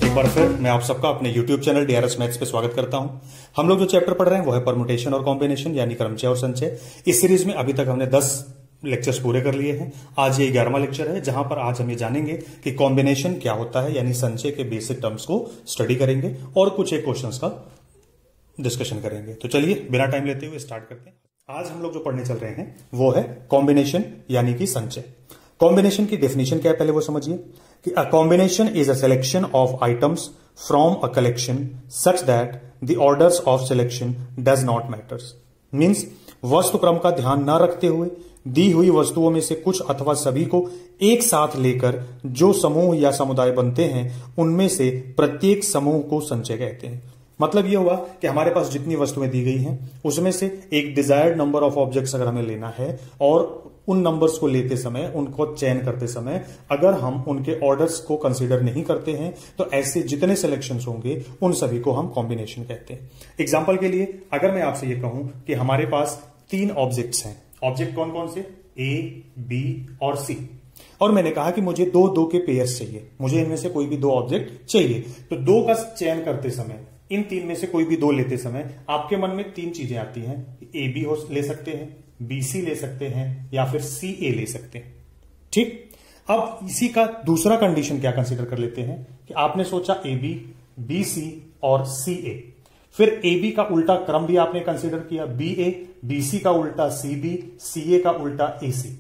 एक बार फिर मैं आप सबका अपने YouTube चैनल DRS मैथ्स पे स्वागत करता हूं। हम लोग जो चैप्टर पढ़ रहे हैं वो है परम्यूटेशन और कॉम्बिनेशन यानी क्रमचय और संचय। इस सीरीज में अभी तक हमने 10 लेक्चर्स पूरे कर लिए हैं। आज ये 11वां लेक्चर है जहां पर आज हम ये जानेंगे कि कॉम्बिनेशन क्या होता है यानी संचय के बेसिक टर्म्स को स्टडी करेंगे और कुछ एक क्वेश्चंस का डिस्कशन करेंगे। तो चलिए बिना टाइम लेते हुए स्टार्ट करते हैं। आज हम लोग जो पढ़ने चल रहे हैं वो है कॉम्बिनेशन यानी कि संचय। कॉम्बिनेशन की डेफिनेशन क्या है पहले वो समझिए कि a combination is a selection of items from a collection such that the orders of selection does not matters. Means वस्तु क्रम का ध्यान न रखते हुए दी हुई वस्तुओं में से कुछ अथवा सभी को एक साथ लेकर जो समूह या समुदाय बनते हैं उनमें से प्रत्येक समूह को संचय कहते हैं। मतलब यह हुआ कि हमारे पास जितनी वस्तुएं दी गई हैं उसमें से एक डिजायर्ड नंबर ऑफ ऑब्जेक्ट्स अगर हमें लेना है और उन नंबर्स को लेते समय उनको चयन करते समय अगर हम उनके ऑर्डर्स को कंसीडर नहीं करते हैं तो ऐसे जितने सिलेक्शंस होंगे उन सभी को हम कॉम्बिनेशन कहते हैं। एग्जांपल के लिए अगर मैं आपसे ये कहूं कि हमारे पास 3 ऑब्जेक्ट्स हैं। ऑब्जेक्ट कौन कौन से? ए, बी और सी। और मैंने कहा कि मुझे 2-2 के पेयर्स चाहिए, मुझे इनमें से कोई भी 2 ऑब्जेक्ट चाहिए। तो 2 का चयन करते समय इन 3 में से कोई भी 2 लेते समय आपके मन में 3 चीजें आती हैं। ए बी ले सकते हैं, बी सी ले सकते हैं या फिर सी ए ले सकते हैं। ठीक, अब इसी का दूसरा कंडीशन क्या कंसीडर कर लेते हैं कि आपने सोचा ए बी सी और सी ए। फिर ए बी का उल्टा क्रम भी आपने कंसीडर किया, बी ए, बी सी का उल्टा सी बी, सी ए का उल्टा ए सी।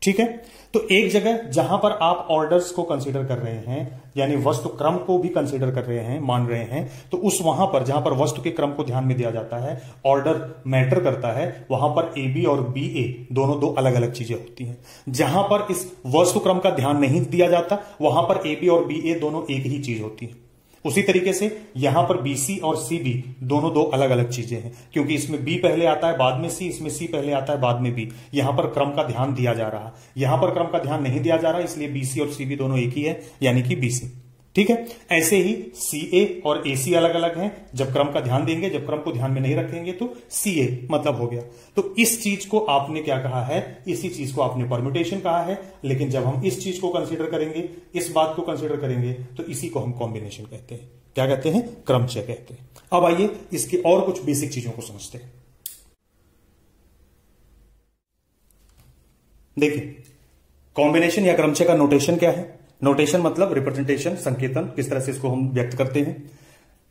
ठीक है, तो एक जगह जहां पर आप ऑर्डर्स को कंसीडर कर रहे हैं यानी वस्तु क्रम को भी कंसीडर कर रहे हैं, मान रहे हैं, तो उस वहां पर जहां पर वस्तु के क्रम को ध्यान में दिया जाता है, ऑर्डर मैटर करता है, वहां पर ए बी और बी ए दोनों 2 अलग अलग चीजें होती हैं। जहां पर इस वस्तु क्रम का ध्यान नहीं दिया जाता वहां पर ए बी और बी ए दोनों एक ही चीज होती है। उसी तरीके से यहां पर BC और CB दोनों 2 अलग अलग चीजें हैं, क्योंकि इसमें B पहले आता है बाद में C, इसमें C पहले आता है बाद में B। यहां पर क्रम का ध्यान दिया जा रहा, यहां पर क्रम का ध्यान नहीं दिया जा रहा, इसलिए BC और CB दोनों एक ही है यानी कि BC। ठीक है, ऐसे ही CA और AC अलग अलग हैं। जब क्रम का ध्यान देंगे, जब क्रम को ध्यान में नहीं रखेंगे तो CA मतलब हो गया। तो इस चीज को आपने क्या कहा है? इसी चीज को आपने परम्यूटेशन कहा है। लेकिन जब हम इस चीज को कंसीडर करेंगे, इस बात को कंसीडर करेंगे तो इसी को हम कॉम्बिनेशन कहते हैं। क्या कहते हैं? क्रमचय कहते हैं। अब आइए इसकी और कुछ बेसिक चीजों को समझते हैं। देखिए, कॉम्बिनेशन या क्रमचय का नोटेशन क्या है? नोटेशन मतलब रिप्रेजेंटेशन, संकेतन, किस तरह से इसको हम व्यक्त करते हैं।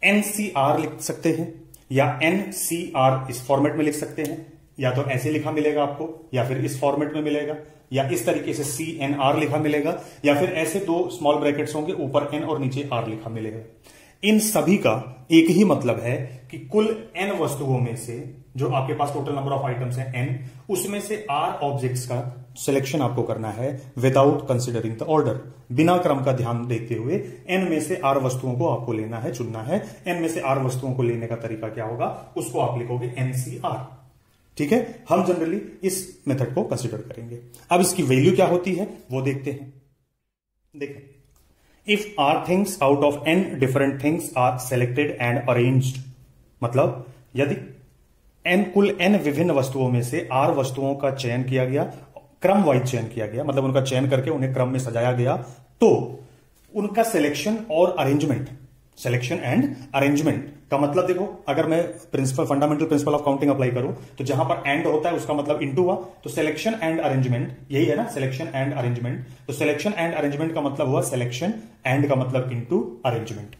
NCR लिख सकते हैं या NCR इस फॉर्मेट में लिख सकते हैं, या तो ऐसे लिखा मिलेगा आपको या फिर इस फॉर्मेट में मिलेगा, या इस तरीके से CNR लिखा मिलेगा, या फिर ऐसे 2 स्मॉल ब्रैकेट्स होंगे, ऊपर N और नीचे R लिखा मिलेगा। इन सभी का एक ही मतलब है कि कुल N वस्तुओं में से जो आपके पास टोटल नंबर ऑफ आइटम्स हैं N, उसमें से R ऑब्जेक्ट्स का सिलेक्शन आपको करना है विदाउट कंसिडरिंग द ऑर्डर। बिना क्रम का ध्यान देते हुए N में से R वस्तुओं को आपको लेना है, चुनना है। N में से R वस्तुओं को लेने का तरीका क्या होगा? उसको आप लिखोगे NCR। ठीक है, हम जनरली इस मेथड को कंसिडर करेंगे। अब इसकी वैल्यू क्या होती है वो देखते हैं। देखें, if R things out of N different things are selected and arranged, मतलब यदि कुल N विभिन्न वस्तुओं में से R वस्तुओं का चयन किया गया, क्रम वाइज चयन किया गया, मतलब उनका चयन करके उन्हें क्रम में सजाया गया, तो उनका सिलेक्शन और अरेंजमेंट, सिलेक्शन एंड अरेंजमेंट का मतलब देखो, अगर मैं fundamental principle of counting apply करूं तो जहां पर एंड होता है उसका मतलब इनटू हुआ, तो सिलेक्शन एंड अरेंजमेंट यही है ना, सिलेक्शन एंड अरेंजमेंट। तो सिलेक्शन एंड अरेंजमेंट का मतलब हुआ सिलेक्शन, एंड का मतलब इनटू अरेंजमेंट।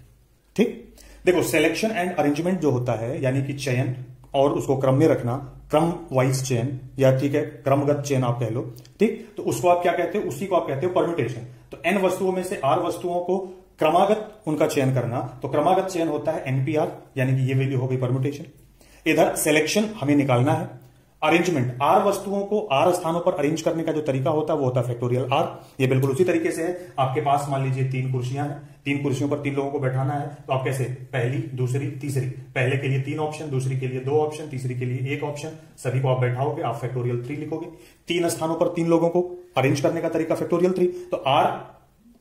ठीक, देखो सिलेक्शन एंड अरेंजमेंट जो होता है यानी कि चयन और उसको क्रम में रखना, क्रम वाइज चयन, या ठीक है क्रमगत चयन आप कह लो। ठीक, तो उसको आप क्या कहते हो? उसी को आप कहते हो परम्यूटेशन। तो N वस्तुओं में से R वस्तुओं को क्रमागत उनका चयन करना, तो क्रमागत चयन होता है NPR, यानी कि ये वैल्यू हो गई परम्यूटेशन। इधर सिलेक्शन हमें निकालना है, अरेंजमेंट R वस्तुओं को R स्थानों पर अरेंज करने का जो तरीका होता है वो होता है फैक्टोरियल R। ये बिल्कुल उसी तरीके से है। आपके पास मान लीजिए 3 कुर्सियां हैं, 3 कुर्सियों पर 3 लोगों को बैठाना है, तो आप कैसे? पहली, दूसरी, तीसरी। पहले के लिए 3 ऑप्शन, दूसरी के लिए 2 ऑप्शन, तीसरी के लिए 1 ऑप्शन, सभी को आप बैठाओगे, आप फैक्टोरियल 3 लिखोगे। 3 स्थानों पर 3 लोगों को अरेंज करने का तरीका फैक्टोरियल 3। तो R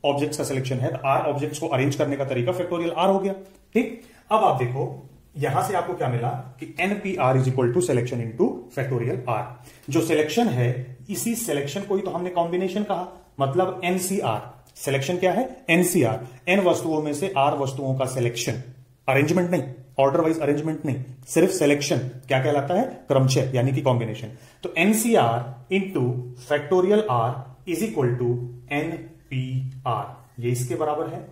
ऑब्जेक्ट्स का सिलेक्शन है, तो R ऑब्जेक्ट्स को अरेंज करने का तरीका फैक्टोरियल R हो गया। ठीक, अब आप देखो यहां से आपको क्या मिला कि NPR is equal to selection into factorial R। जो सिलेक्शन है इसी सिलेक्शन को ही तो हमने कॉम्बिनेशन कहा, मतलब NCR। सिलेक्शन क्या है? एनसीआर, एन वस्तुओं में से आर वस्तुओं का सिलेक्शन, अरेंजमेंट नहीं, ऑर्डर वाइज अरेंजमेंट नहीं, सिर्फ सिलेक्शन क्या कहलाता है? क्रमचय यानी कि कॉम्बिनेशन। तो NCR into factorial R is equal to NPR, ये इसके बराबर है।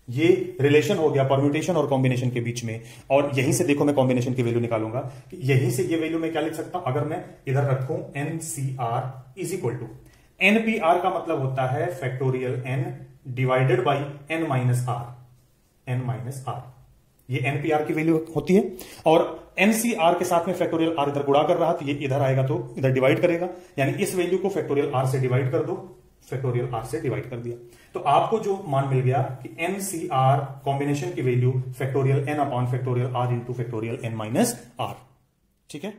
ये रिलेशन हो गया परम्यूटेशन और कॉम्बिनेशन के बीच में, और यहीं से देखो मैं कॉम्बिनेशन की वैल्यू निकालूंगा। यहीं से ये वैल्यू मैं क्या लिख सकता हूं? अगर मैं इधर रखूं NCR is equal to NPR, का मतलब होता है factorial N divided by N minus R, N minus R, ये एनपीआर की वैल्यू होती है। और एनसीआर के साथ में फैक्टोरियल आर इधर गुणा कर रहा, तो ये इधर आएगा तो इधर डिवाइड करेगा, यानी इस वैल्यू को फैक्टोरियल आर से डिवाइड कर दो, फैक्टोरियल आर से डिवाइड कर दिया, तो आपको जो मान मिल गया कि एनसीआर कॉम्बिनेशन की value factorial N upon factorial are into factorial N minus R. ठीक है,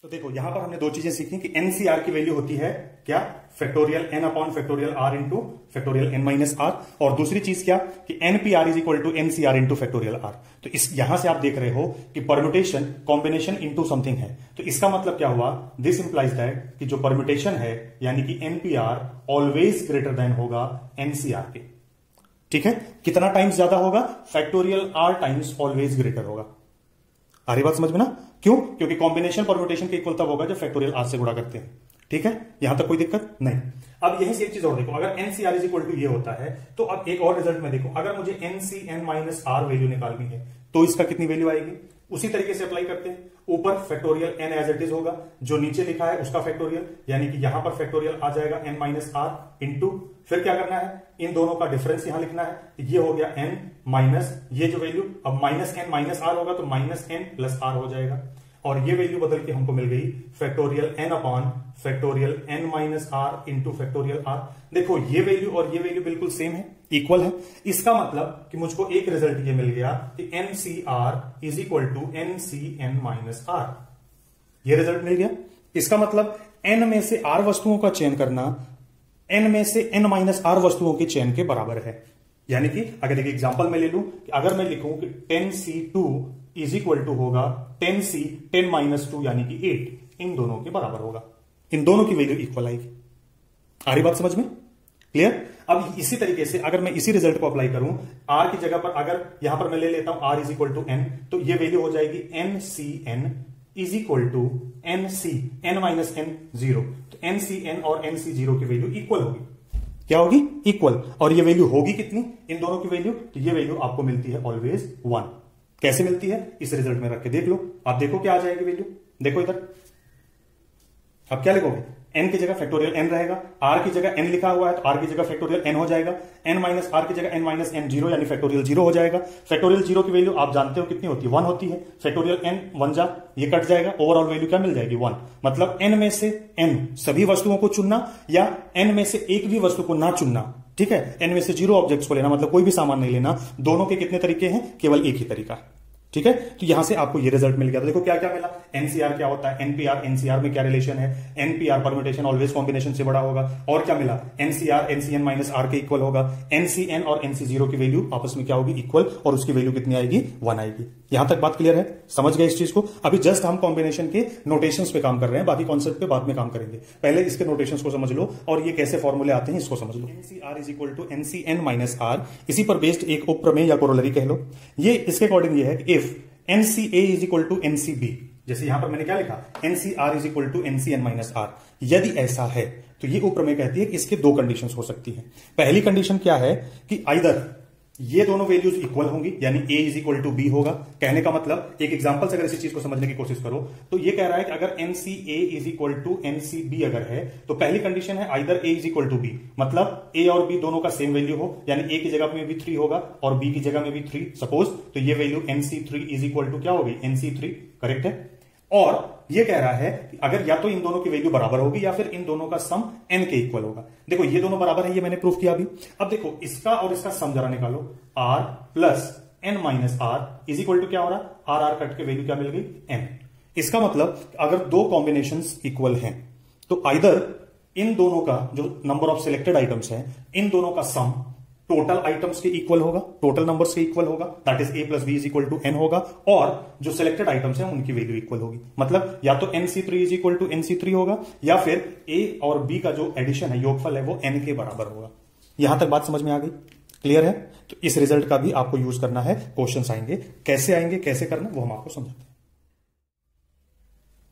तो देखो यहां पर हमने दो चीजें सीखी कि एनसीआर की वैल्यू होती है क्या? Factorial N upon factorial are into factorial N minus R, और दूसरी चीज क्या कि NPR is equal to NCR into factorial R. तो इस यहां से आप देख रहे हो कि परम्यूटेशन कॉम्बिनेशन इंटू समथिंग है, तो इसका मतलब क्या हुआ? दिस इंप्लाइज दैट कि जो परम्यूटेशन है यानी कि एनपीआर ऑलवेज ग्रेटर देन होगा एनसीआर के। ठीक है, कितना टाइम्स ज्यादा होगा? Factorial R times always greater होगा। आ रही बात समझ में ना? क्यों? क्योंकि कॉम्बिनेशन परम्यूटेशन के इक्वल तब होगा जब फैक्टोरियल आर से गुणा करते हैं। ठीक है, यहां तक कोई दिक्कत नहीं। अब यहीं से एक चीज और देखो, अगर एनसीआर इज इक्वल टू ये होता है, तो अब एक और रिजल्ट में देखो, अगर मुझे एनसीएन माइनस आर वैल्यू निकालनी है तो इसका कितनी वैल्यू आएगी? उसी तरीके से अप्लाई करते हैं, ऊपर factorial N as it is होगा, जो नीचे लिखा है उसका फैक्टोरियल, यानी कि यहां पर फैक्टोरियल आ जाएगा एन माइनस आर इंटू, फिर क्या करना है? इन दोनों का डिफरेंस यहां लिखना है, ये हो गया एन माइनस ये जो वैल्यू, अब माइनस एन माइनस आर होगा तो माइनस एन प्लस आर हो जाएगा, और ये वैल्यू बदल के हमको मिल गई factorial N upon factorial N minus R into factorial R. देखो ये वैल्यू और ये वैल्यू बिल्कुल सेम है, इक्वल है। इसका मतलब कि मुझको एक रिजल्ट ये मिल गया कि NCR is equal to NCN minus R, ये रिजल्ट मिल गया। इसका मतलब एन में से आर वस्तुओं का चयन करना एन में से एन माइनस आर वस्तुओं के चयन के बराबर है। यानी कि अगर एक एग्जांपल में ले लूं कि अगर मैं लिखूं कि 10C2 इज इक्वल टू होगा 10C 10 माइनस 2 यानी कि 8, इन दोनों के बराबर होगा, इन दोनों की वैल्यू इक्वल आएगी। आ रही बात समझ में? क्लियर? अब इसी तरीके से अगर मैं इसी रिजल्ट को अप्लाई करूं आर की जगह पर, अगर यहां पर मैं ले लेता हूं R is equal to N, तो ये वैल्यू हो जाएगी NCN is equal to NC N minus N 0, तो एनसीएन और एनसी 0 की वैल्यू इक्वल होगी। क्या होगी? इक्वल। और ये वैल्यू होगी कितनी इन दोनों की वैल्यू? तो ये वैल्यू आपको मिलती है ऑलवेज 1। कैसे मिलती है? इस रिजल्ट में रख के देख लो, आप देखो क्या आ जाएगी वैल्यू। देखो इधर, अब क्या लिखोगे? एन की जगह फैक्टोरियल एन रहेगा, आर की जगह एन लिखा हुआ है तो आर की जगह फैक्टोरियल एन हो जाएगा, एन माइनस आर की जगह एन माइनस एन 0 यानी फैक्टोरियल 0 हो जाएगा। फैक्टोरियल 0 की वैल्यू आप जानते हो कितनी होती है? 1 होती है। फैक्टोरियल एन 1 जा, ये कट जाएगा, ओवरऑल वैल्यू क्या मिल जाएगी? 1। मतलब एन में से एन सभी वस्तुओं को चुनना या एन में से एक भी वस्तु को ना चुनना। ठीक है, एन में से 0 ऑब्जेक्ट्स को लेना, मतलब कोई भी सामान नहीं लेना। दोनों के कितने तरीके हैं? केवल एक ही तरीका। ठीक है, तो यहां से आपको ये रिजल्ट मिल गया। तो देखो क्या क्या मिला। एनसीआर क्या होता है, एनपीआर एनसीआर में क्या रिलेशन है, एनपीआर परम्यूटेशन ऑलवेज कॉम्बिनेशन से बड़ा होगा। और क्या मिला, एनसीआर एनसीएन माइनस आर के इक्वल होगा। एनसीएन और एनसी 0 की वैल्यू आपस में क्या होगी? इक्वल, और उसकी वैल्यू कितनी आएगी? 1 आएगी। यहां तक बात क्लियर है? समझ गए इस चीज को? अभी जस्ट हम कॉम्बिनेशन के नोटेशंस पे काम कर रहे हैं, बाकी कॉन्सेप्ट पे बाद में काम करेंगे। पहले इसके नोटेशंस को समझ लो और ये कैसे फॉर्मूले आते हैं इसको समझ लो। NCr is equal to NCN minus r, इसी पर बेस्ड एक उप प्रमेय या कोरोलरी कह लो। ये इसके अकॉर्डिंग ये है कि if NCA is equal to NCB, जैसे यहां पर मैंने क्या लिखा, NCR is equal to NCN minus R, यदि ऐसा है तो ये उपप्रमेय कहती है कि इसके दो कंडीशंस हो सकती हैं। पहली कंडीशन क्या है कि आइदर ये दोनों वैल्यूज इक्वल होंगी, यानी a is equal to B होगा। कहने का मतलब, एक एग्जांपल से अगर इसी चीज को समझने की कोशिश करो तो ये कह रहा है कि अगर NCA is equal to NCB अगर है तो पहली कंडीशन है either a is equal to B, मतलब a और b दोनों का सेम वैल्यू हो, यानी a की जगह में भी 3 होगा और b की जगह में भी 3 सपोज, तो ये value nc3 is equal to क्या होगी? nc3, करेक्ट है। और ये कह रहा है कि अगर या तो इन दोनों की वैल्यू बराबर होगी या फिर इन दोनों का सम n के इक्वल होगा। देखो ये दोनों बराबर है, ये मैंने प्रूफ किया अभी। अब देखो इसका और इसका सम जरा निकालो, r plus n minus R is equal to क्या हो रहा है? आर आर कट के वैल्यू क्या मिल गई? n। इसका मतलब अगर दो कॉम्बिनेशंस इक्वल हैं तो आइदर इन दोनों का जो नंबर ऑफ सिलेक्टेड आइटम्स है, इन दोनों का सम टोटल आइटम्स के इक्वल होगा, टोटल नंबर्स के इक्वल होगा, that is a plus B is equal to n होगा, और जो सिलेक्टेड आइटम्स हैं उनकी वैल्यू इक्वल होगी। मतलब या तो nc3 is equal to nc3 होगा या फिर a और b का जो एडिशन है, योगफल है, वो n के बराबर होगा। यहां तक बात समझ में आ गई? क्लियर है? तो इस रिजल्ट का भी आपको यूज करना है, क्वेश्चंस आएंगे, कैसे करना वो हम आपको समझाते हैं।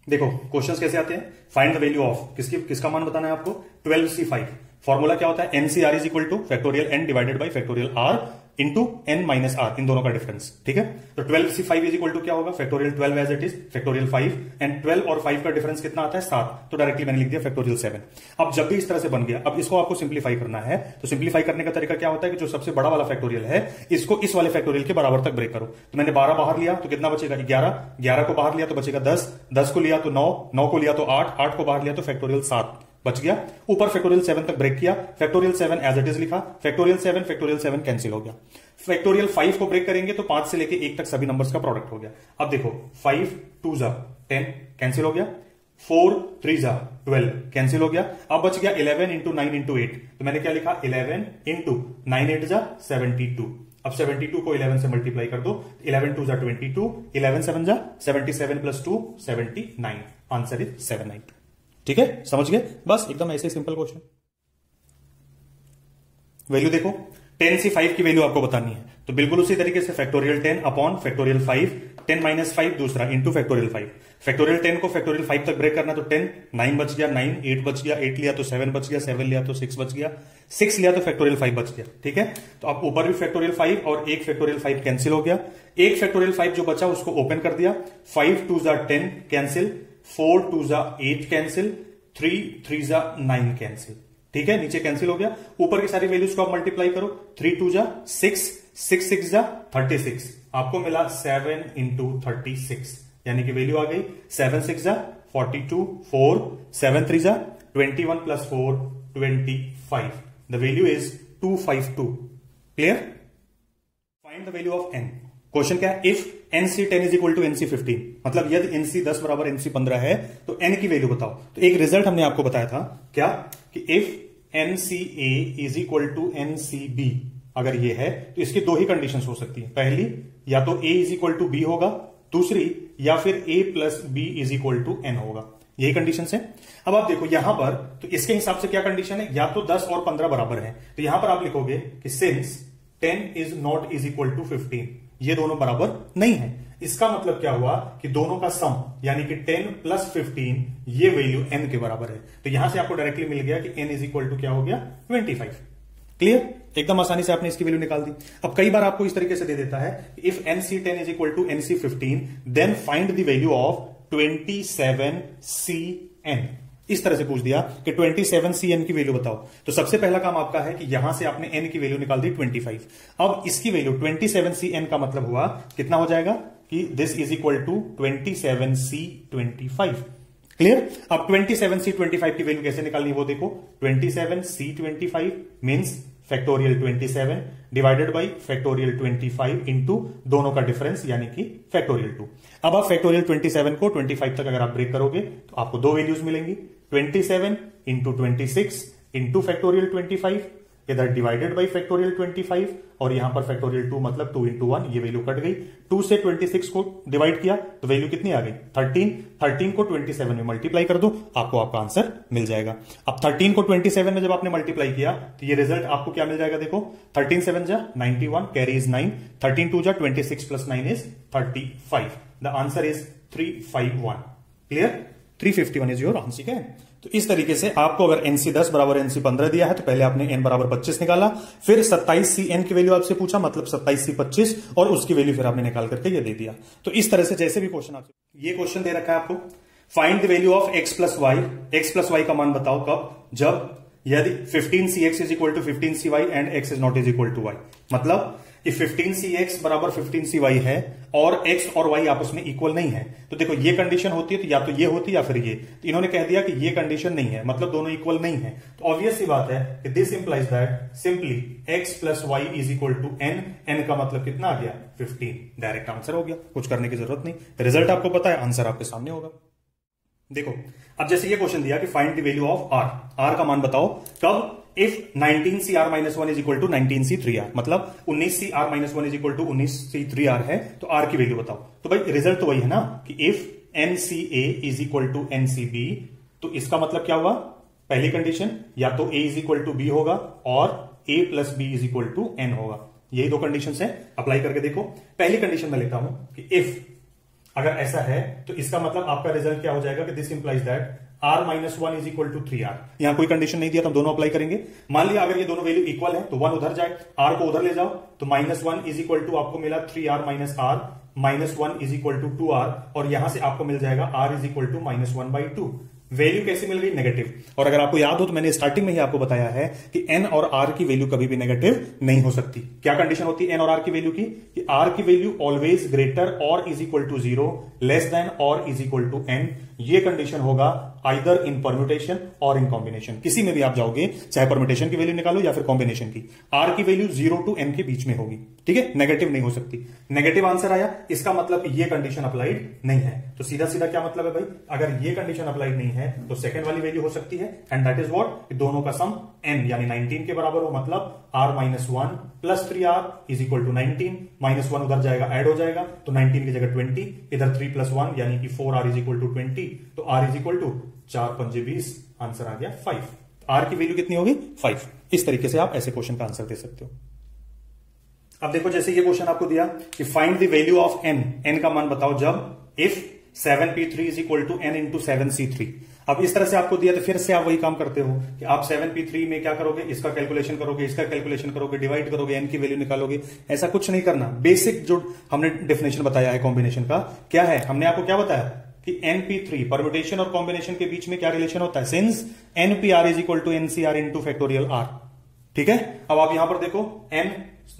देखो क्वेश्चंस कैसे आते हैं। फाइंड द वैल्यू ऑफ किसका मान बताना है आपको, 12c5। फॉर्मूला क्या होता है, nCr is equal to factorial N divided by factorial are into n minus r, इन दोनों का डिफरेंस। ठीक है, तो 12c5 इज इक्वल टू क्या होगा, factorial 12 as it is factorial 5, and 12 और 5 का डिफरेंस कितना आता है, 7, तो डायरेक्टली मैंने लिख दिया फैक्टोरियल 7। अब जब भी इस तरह से बन गया, अब इसको आपको सिंप्लीफाई करना है, तो सिंप्लीफाई करने का तरीका क्या होता है कि जो सबसे बड़ा वाला फैक्टोरियल है इसको इस वाले फैक्टोरियल के बराबर तक ब्रेक करो। तो मैंने 12 बाहर लिया तो कितना बचेगा, 11 को बाहर लिया तो बचेगा 10 को लिया तो 9 को लिया तो 8 को बाहर लिया तो फैक्टोरियल 7 बच गया। ऊपर फैक्टोरियल 7 तक ब्रेक किया, फैक्टोरियल 7 एज इट इज लिखा, फैक्टोरियल 7 कैंसिल हो गया। फैक्टोरियल 5 को ब्रेक करेंगे तो 5 से लेके 1 तक सभी नंबर्स का प्रोडक्ट हो गया। अब देखो 5 2 जा 10 कैंसिल हो गया, 4 3 जा 12 कैंसिल हो गया। अब बच गया 11 इंटू 9 इंटू 8, तो मैंने क्या लिखा, 11 इंटू 9 8 जा 72। अब 72 को 11 से मल्टीप्लाई कर दो, 11 2 जा 22, 11 7 जा 77 प्लस 2 79, आंसर इज 792। ठीक है, समझ गए? बस एकदम ऐसे सिंपल क्वेश्चन। वैल्यू देखो, 10c5 की वैल्यू आपको बतानी है, तो बिल्कुल उसी तरीके से फैक्टोरियल 10 अपॉन फैक्टोरियल 5, 10 माइनस 5 दूसरा इंटू फैक्टोरियल 5। फैक्टोरियल 10 को फैक्टोरियल 5 तक ब्रेक करना, तो 10 9 बच गया 9, 8 बच गया 8 लिया तो 7 बच गया 7 लिया तो 6 बच गया 6 लिया तो फैक्टोरियल 5 बच गया। ठीक है, तो अब ऊपर भी फैक्टोरियल 5 और एक फैक्टोरियल 5 कैंसिल हो गया। एक फैक्टोरियल 5 जो बचा उसको ओपन कर दिया, 5 2 जा 10 कैंसिल, 4 2 जा 8 कैंसिल, 3 3 जा 9 कैंसिल। ठीक है, नीचे कैंसिल हो गया। ऊपर की सारी वैल्यूज को आप मल्टीप्लाई करो, 3 2 जा 6, 6 6 जा 36, आपको मिला 7 इंटू 36, यानी कि वैल्यू आ गई 7 6 जा 42, 4 7 3 जा 21 प्लस 4 25, the value is 252। Clear? Find the value of N. Question क्या है, if NC10 is equal to NC15, मतलब यदि NC10 बराबर NC15 है तो n की वैल्यू बताओ। तो एक रिजल्ट हमने आपको बताया था क्या, कि if NCA is equal to NCB, अगर ये है तो इसकी दो ही कंडीशन हो सकती है। पहली, या तो A is equal to B होगा, दूसरी या फिर A plus B is equal to N होगा। यही कंडीशन है। अब आप देखो यहां पर, तो इसके हिसाब से क्या कंडीशन है, या तो 10 और 15 बराबर है, तो यहां पर आप लिखोगे कि since 10 is not is equal to 15, ये दोनों बराबर नहीं है। इसका मतलब क्या हुआ कि दोनों का सम यानी कि 10 प्लस 15 ये वैल्यू n के बराबर है। तो यहां से आपको डायरेक्टली मिल गया कि n इज इक्वल टू क्या हो गया, 25। क्लियर? एकदम आसानी से आपने इसकी वैल्यू निकाल दी। अब कई बार आपको इस तरीके से दे देता है, if NC10 is equal to NC15 then find the value of 27CN। इस तरह से पूछ दिया कि 27CN की वैल्यू बताओ, तो सबसे पहला काम आपका है कि यहां से आपने n की वैल्यू निकाल दी 25। अब इसकी वैल्यू 27CN का मतलब हुआ कितना हो जाएगा कि this is equal to 27C25। Clear? अब 27C25 की वैल्यू कैसे निकालनी है वो देखो, 27C25 means factorial 27 divided by factorial 25 into दोनों का डिफरेंस यानी कि फैक्टोरियल 2। अब आप फैक्टोरियल 27 को 25 तक अगर आप ब्रेक करोगे तो आपको दो वैल्यूज मिलेंगी, 27 इंटू 26 इंटू फैक्टोरियल 25, इधर डिवाइडेड बाई फैक्टोरियल 25 और यहां पर फैक्टोरियल 2 मतलब 2 इंटू 1, ये वैल्यू कट गई। 2 से 26 को डिवाइड किया तो वैल्यू कितनी आ गई, 13 को 27 में मल्टीप्लाई कर दो, आपको आपका आंसर मिल जाएगा। अब 13 को 27 में जब आपने मल्टीप्लाई किया तो ये रिजल्ट आपको क्या मिल जाएगा, देखो 13 7 जा 91, कैरी इज 9, 13 2 जा 26 plus 9 is 35, the answer is 351। Clear? 351 is your answer. ठीक है, तो इस तरीके से आपको अगर NC10 बराबर NC15 दिया है तो पहले आपने n बराबर 25 निकाला, फिर 27CN की वैल्यू आपसे पूछा, मतलब 27C25, और उसकी वैल्यू फिर आपने निकाल करके ये दे दिया। तो इस तरह से जैसे भी क्वेश्चन आपसे, ये क्वेश्चन दे रखा है आपको, find the value of x plus Y. x plus Y का मान बताओ कब, जब यदि 15CX is equal to 15CY and x is not is equal to y, मतलब if 15CX बराबर 15CY है और x और y आपस में इक्वल नहीं है, तो देखो ये कंडीशन होती है तो या तो ये होती या फिर ये, तो इन्होंने कह दिया कि ये कंडीशन नहीं है, मतलब दोनों इक्वल नहीं है, तो ऑब्वियस सी बात है कि this implies that simply x plus Y is equal to n। n का मतलब कितना आ गया, 15। डायरेक्ट आंसर हो गया, कुछ करने की जरूरत नहीं, रिजल्ट आपको पता है, आंसर आपके सामने होगा। देखो अब जैसे ये क्वेश्चन दिया कि find the value of r, r का मान बताओ कब, if 19CR-1 is equal to 19C3R, मतलब 19CR-1 is equal to 19C3R है, तो r की वैल्यू बताओ। तो भाई रिजल्ट तो वही है ना कि if NCA is equal to NCB, तो इसका मतलब क्या हुआ, पहली कंडीशन या तो A is equal to B होगा और a plus B is equal to N होगा। यही दो कंडीशन है, अप्लाई करके देखो। पहली कंडीशन में लेता हूं कि इफ अगर ऐसा है तो इसका मतलब आपका रिजल्ट क्या हो जाएगा कि this implies that r minus 1 is equal to 3r। यहां कोई कंडीशन नहीं दिया तो हम दोनों अप्लाई करेंगे। मान लिया अगर ये दोनों वैल्यू इक्वल है तो 1 उधर जाए, r को उधर ले जाओ, तो माइनस 1 इज इक्वल टू आपको मिला 3r minus r, minus 1 is equal to 2r, और यहां से आपको मिल जाएगा r is equal to minus 1/2। Value कैसे मिल गई? नेगेटिव। और अगर आपको याद हो तो मैंने स्टार्टिंग में ही आपको बताया है कि n और r की वैल्यू कभी भी नेगेटिव नहीं हो सकती। क्या कंडीशन होती है n और r की वैल्यू की? कि r की वैल्यू ऑलवेज ग्रेटर और is equal to 0, less than और इज इक्वल टू n। ये कंडीशन होगा आइदर इन परम्यूटेशन और इन कॉम्बिनेशन। किसी में भी आप जाओगे, चाहे परम्यूटेशन की वैल्यू निकालो या फिर कॉम्बिनेशन की, r की वैल्यू 0 टू n के बीच में होगी। ठीक है, नेगेटिव नहीं हो सकती। नेगेटिव आंसर आया, इसका मतलब ये कंडीशन अप्लाइड नहीं है। तो सीधा सीधा क्या मतलब है भाई, अगर ये कंडीशन अप्लाइड नहीं है तो सेकंड वाली वैल्यू हो सकती है, एंड दैट इज व्हाट, दोनों का सम n यानी 19 के बराबर हो, मतलब r minus 1 plus 3r is equal to 19, minus 1 उधर जाएगा, ऐड हो जाएगा, तो 19 की जगह 20, इधर 3 प्लस 1 यानी कि 4r इज इक्वल टू 20, तो r इज इक्वल टू 4 पंजे 20, आंसर आ गया 5। r की वैल्यू कितनी होगी? 5। इस तरीके से आप ऐसे क्वेश्चन का आंसर दे सकते हो। अब देखो, जैसे ये क्वेश्चन आपको दिया कि find the value of n का मान बताओ जब if 7p3 is equal to n into 7c3। अब इस तरह से आपको दिया तो फिर से आप वही काम करते हो कि आप 7p3 में क्या करोगे, इसका कैलकुलेशन करोगे, इसका कैलकुलेशन करोगे, डिवाइड करोगे, n की वैल्यू निकालोगे। ऐसा कुछ नहीं करना। बेसिक जो हमने डेफिनेशन बताया है कॉम्बिनेशन का, क्या है, हमने आपको क्या बताया कि np3 परम्यूटेशन और कॉम्बिनेशन के बीच में क्या रिलेशन होता है, since npr is equal to ncr into factorial r। ठीक है, अब आप यहां पर देखो, n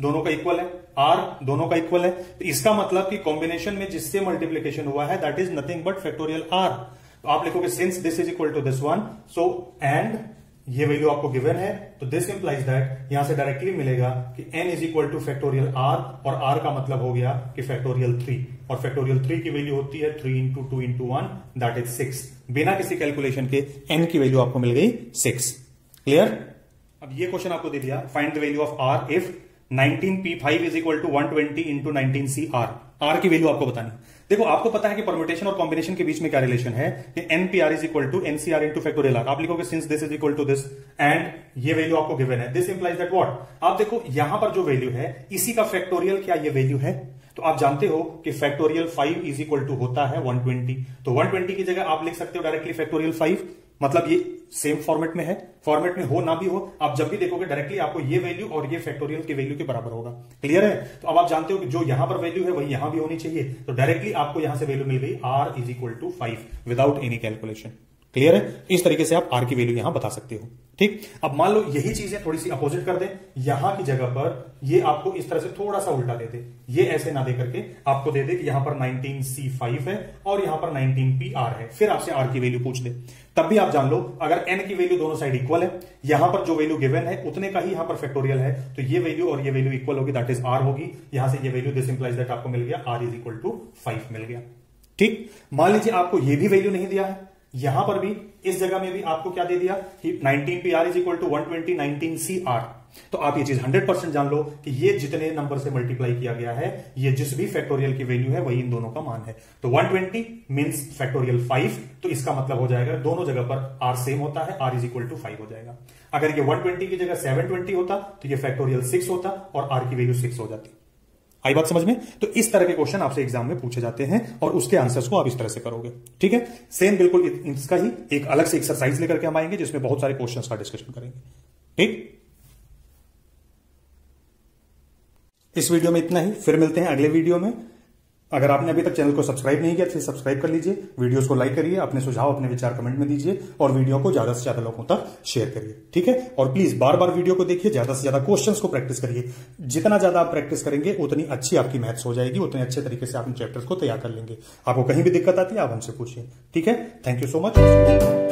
दोनों का इक्वल है, r दोनों का इक्वल है, तो इसका मतलब कि कॉम्बिनेशन में जिससे मल्टीप्लीकेशन हुआ है that is nothing but factorial r। तो आप लिखोगे since this is equal to this one, so and ये वैल्यू आपको गिवन है, तो दिस इंप्लाइज दैट, यहां से डायरेक्टली मिलेगा कि n is equal to factorial r, और r का मतलब हो गया कि फैक्टोरियल 3, और फैक्टोरियल 3 की वैल्यू होती है 3 इंटू 2 इंटू 1 दैट इज 6। बिना किसी कैलकुलेशन के n की वैल्यू आपको मिल गई 6। क्लियर? अब ये क्वेश्चन आपको दे दिया, find the value of r if 19p5 is equal to 120 into 19cr। r की वैल्यू आपको बतानी। देखो, आपको पता है कि परम्यूटेशन और कॉम्बिनेशन के बीच में क्या रिलेशन है कि npr is equal to ncr into factorial r। आप लिखोगे since this is equal to this, and ये वैल्यू आपको गिवन है, दिस इंप्लाइज दैट व्हाट। आप देखो यहां पर जो वैल्यू है इसी का फैक्टोरियल क्या ये वैल्यू है, तो आप जानते हो कि फैक्टोरियल 5 इज इक्वल टू होता है 120। तो 120 की जगह आप लिख सकते हो डायरेक्टली फैक्टोरियल 5, मतलब ये सेम फॉर्मेट में है, फॉर्मेट में हो ना भी हो, आप जब भी देखोगे डायरेक्टली आपको ये वैल्यू और ये फैक्टोरियल की वैल्यू के बराबर होगा। क्लियर है? तो अब आप जानते हो कि जो यहां पर वैल्यू है वही यहां भी होनी चाहिए, तो डायरेक्टली आपको यहां से वैल्यू मिल गई r is equal to 5 without any calculation. Clear है? इस तरीके से आप r की वैल्यू यहां बता सकते हो। ठीक, अब मान लो यही चीजें थोड़ी सी अपोजिट कर दे, यहां की जगह पर ये आपको इस तरह से थोड़ा सा उल्टा दे दे, ये ऐसे ना दे करके आपको दे दे कि यहां पर 19c5 है और यहां पर 19pr है, फिर आपसे r की वैल्यू पूछ दे, तब भी आप जान लो अगर n की वैल्यू दोनों साइड इक्वल है, यहां पर जो वैल्यू गिवन है उतने का ही यहां पर फैक्टोरियल है, तो ये वैल्यू और ये वैल्यू इक्वल होगी, दैट इज r होगी। यहां से ये वैल्यू दिस इंप्लाइज दैट आपको मिल गया r इज इक्वल टू 5 मिल गया। ठीक, मान लीजिए आपको ये भी वैल्यू नहीं दिया है, यहां पर भी इस जगह में भी आपको क्या दे दिया कि 19pr is equal to 120 19cr। तो आप ये चीज 100% जान लो कि ये जितने नंबर से मल्टीप्लाई किया गया है, ये जिस भी फैक्टोरियल की वैल्यू है वही इन दोनों का मान है। तो 120 मींस फैक्टोरियल 5, तो इसका मतलब हो जाएगा दोनों जगह पर r सेम होता है, r इज इक्वल टू 5 हो जाएगा। अगर ये 120 की जगह 720 होता तो ये फैक्टोरियल 6 होता और r की वैल्यू 6 हो जाती। आई बात समझ में? तो इस तरह के क्वेश्चन आपसे एग्जाम में पूछे जाते हैं और उसके आंसर्स को आप इस तरह से करोगे। ठीक है, सेम बिल्कुल इसका ही एक अलग से एक्सरसाइज लेकर के हम आएंगे जिसमें बहुत सारे क्वेश्चंस का डिस्कशन करेंगे। ठीक, इस वीडियो में इतना ही, फिर मिलते हैं अगले वीडियो में। अगर आपने अभी तक चैनल को सब्सक्राइब नहीं किया तो सब्सक्राइब कर लीजिए, वीडियोस को लाइक करिए, अपने सुझाव अपने विचार कमेंट में दीजिए और वीडियो को ज्यादा से ज्यादा लोगों तक शेयर करिए। ठीक है, और प्लीज बार बार वीडियो को देखिए, ज्यादा से ज्यादा क्वेश्चंस को प्रैक्टिस करिए। जितना ज्यादा आप प्रैक्टिस करेंगे उतनी अच्छी आपकी मैथ्स हो जाएगी, उतने अच्छे तरीके से आप इन चैप्टर्स को तैयार कर लेंगे। आपको कहीं भी दिक्कत आती है आप हमसे पूछिए। ठीक है, थैंक यू सो मच।